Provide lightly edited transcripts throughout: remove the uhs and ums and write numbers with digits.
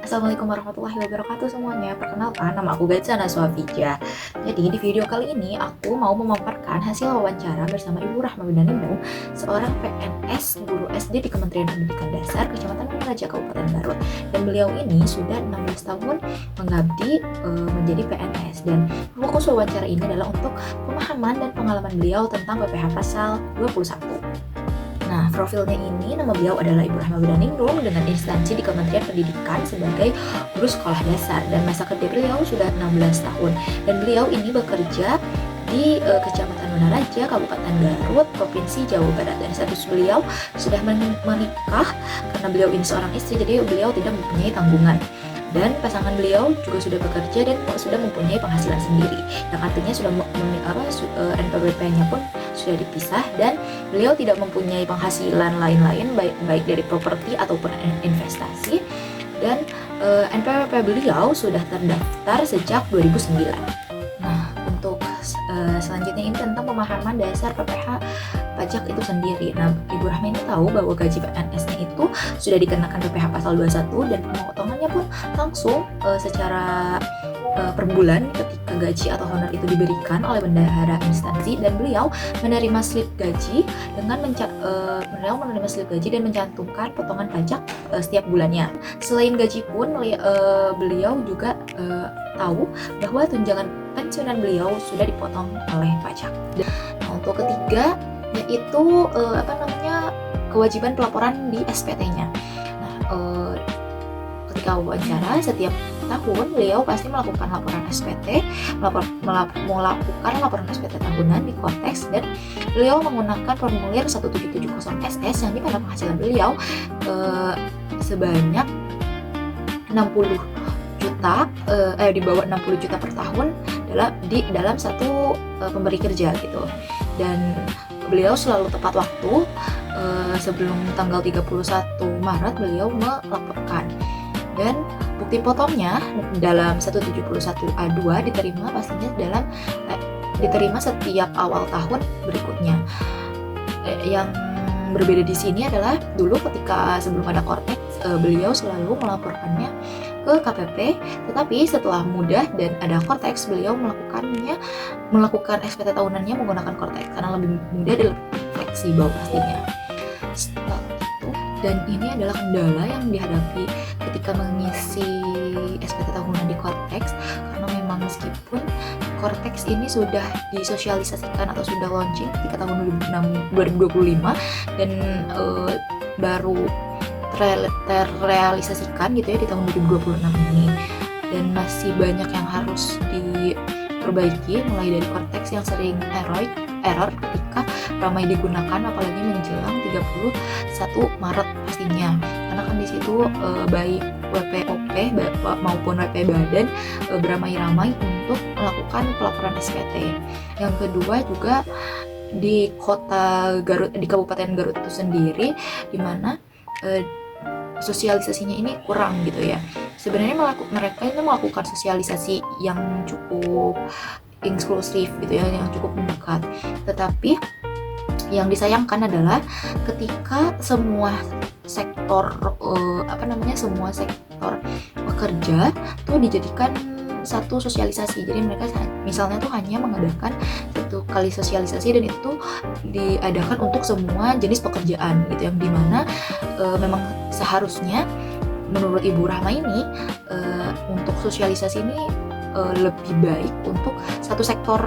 Assalamualaikum warahmatullahi wabarakatuh semuanya. Perkenalkan, nama aku Gaza Naswafija. Jadi di video kali ini aku mau memaparkan hasil wawancara bersama Ibu Rahma Binanindung, seorang PNS guru SD di Kementerian Pendidikan Dasar Kecamatan Raja Kabupaten Garut. Dan beliau ini sudah 16 tahun mengabdi menjadi PNS, dan fokus wawancara ini adalah untuk pemahaman dan pengalaman beliau tentang PPh Pasal 21. Nah, profilnya ini, nama beliau adalah Ibu Rahma Binanindung dengan instansi di Kementerian Pendidikan sebagai guru sekolah dasar, dan masa kerja beliau sudah 16 tahun. Dan beliau ini bekerja di Kecamatan Menaraja, Kabupaten Garut, Provinsi Jawa Barat. Dan status beliau sudah menikah karena beliau ini seorang istri, jadi beliau tidak mempunyai tanggungan. Dan pasangan beliau juga sudah bekerja dan sudah mempunyai penghasilan sendiri, yang artinya sudah NPWP-nya pun sudah dipisah, dan beliau tidak mempunyai penghasilan lain-lain baik dari properti ataupun investasi. Dan NPWP beliau sudah terdaftar sejak 2009. Nah, untuk selanjutnya ini tentang pemahaman dasar PPh pajak itu sendiri. Nah, Ibu Rahma ini tahu bahwa gaji PNS-nya itu sudah dikenakan PPh pasal 21, dan pemotongannya pun langsung secara per bulan ketika gaji atau honor itu diberikan oleh bendahara instansi, dan beliau menerima slip gaji dan mencantumkan potongan pajak setiap bulannya. Selain gaji pun beliau juga tahu bahwa tunjangan pensiunan beliau sudah dipotong oleh pajak. Nah, untuk ketiga yaitu kewajiban pelaporan di SPT-nya. Nah, ketika wawancara setiap tahun beliau pasti melakukan laporan SPT, melakukan laporan SPT tahunan di Kortex, dan beliau menggunakan formulir 1770SS yang di mana penghasilan beliau sebanyak 60 juta, di bawah 60 juta per tahun dalam satu pemberi kerja gitu. Dan beliau selalu tepat waktu, sebelum tanggal 31 Maret beliau melaporkan. Dan bukti potongnya dalam 171A2 diterima setiap awal tahun berikutnya. Yang berbeda di sini adalah dulu ketika sebelum ada Kortex, beliau selalu melaporkannya ke KPP, tetapi setelah mudah dan ada Kortex, beliau melakukan SPT tahunannya menggunakan Kortex karena lebih mudah dan lebih fleksibel pastinya. Setelah itu, dan ini adalah kendala yang dihadapi ketika mengisi SPT tahunan di Kortex, karena memang meskipun Kortex ini sudah disosialisasikan atau sudah launching ketika tahun 2025 dan baru terrealisasikan gitu ya di tahun 2026 ini, dan masih banyak yang harus diperbaiki, mulai dari Kortex yang sering error ketika ramai digunakan, apalagi menjelang 31 Maret pastinya, karena kan di situ baik WPOP maupun WP Badan beramai-ramai untuk melakukan pelaporan SPT. Yang kedua juga di kota Garut, di Kabupaten Garut itu sendiri, di mana sosialisasinya ini kurang gitu ya. Sebenarnya mereka itu melakukan sosialisasi yang cukup inklusif gitu ya, yang cukup mendekat. Tetapi yang disayangkan adalah ketika semua sektor semua sektor pekerja tuh dijadikan satu sosialisasi. Jadi mereka misalnya tuh hanya mengadakan satu kali sosialisasi, dan itu diadakan untuk semua jenis pekerjaan gitu, yang dimana memang seharusnya menurut Ibu Rahma ini untuk sosialisasi ini lebih baik untuk satu sektor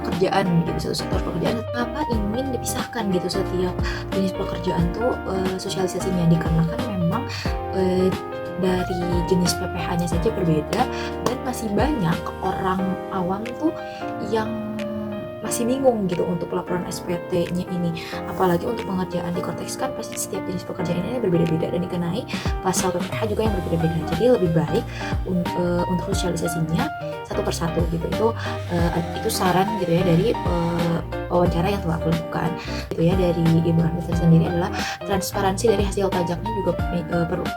pekerjaan gitu, kenapa ingin dipisahkan gitu setiap jenis pekerjaan tuh sosialisasinya, dikarenakan memang dari jenis PPh-nya saja berbeda, dan masih banyak orang awam tuh yang masih bingung gitu untuk laporan SPT-nya ini. Apalagi untuk pengerjaan di Kortex kan pasti setiap jenis pekerjaan ini berbeda-beda dan dikenai pasal PPh juga yang berbeda-beda. Jadi lebih baik untuk sosialisasinya satu persatu gitu. Itu saran gitu ya dari wawancara yang telah aku lakukan gitu ya dari Ibu Rahma sendiri, adalah transparansi dari hasil pajaknya juga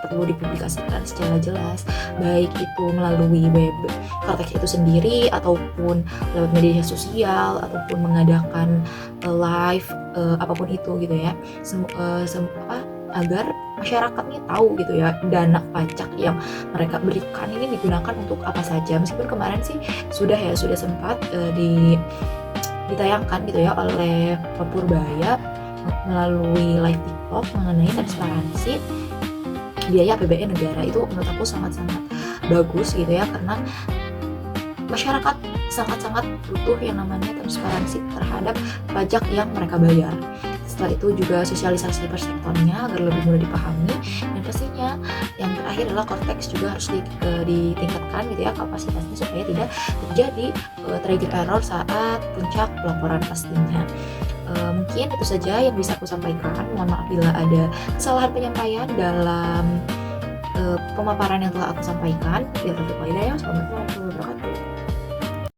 perlu dipublikasikan secara jelas, baik itu melalui web Kortex itu sendiri ataupun lewat media sosial ataupun mengadakan live apapun itu gitu ya. agar masyarakat nih tahu gitu ya dana pajak yang mereka berikan ini digunakan untuk apa saja. Meskipun kemarin sih sudah sempat ditayangkan gitu ya oleh Purbaya melalui live TikTok mengenai transparansi biaya APBN negara. Itu menurut aku sangat-sangat bagus gitu ya, karena masyarakat sangat-sangat butuh yang namanya transparansi terhadap pajak yang mereka bayar. Setelah itu juga sosialisasi per sektornya agar lebih mudah dipahami, dan pastinya yang terakhir adalah Cortex juga harus ditingkatkan gitu ya kapasitasnya supaya tidak terjadi trigger error saat puncak pelaporan pastinya. Mungkin itu saja yang bisa aku sampaikan. Mohon maaf bila ada kesalahan penyampaian dalam pemaparan yang telah aku sampaikan. Biar lebih hidayah. Wassalamualaikum warahmatullahi wabarakatuh.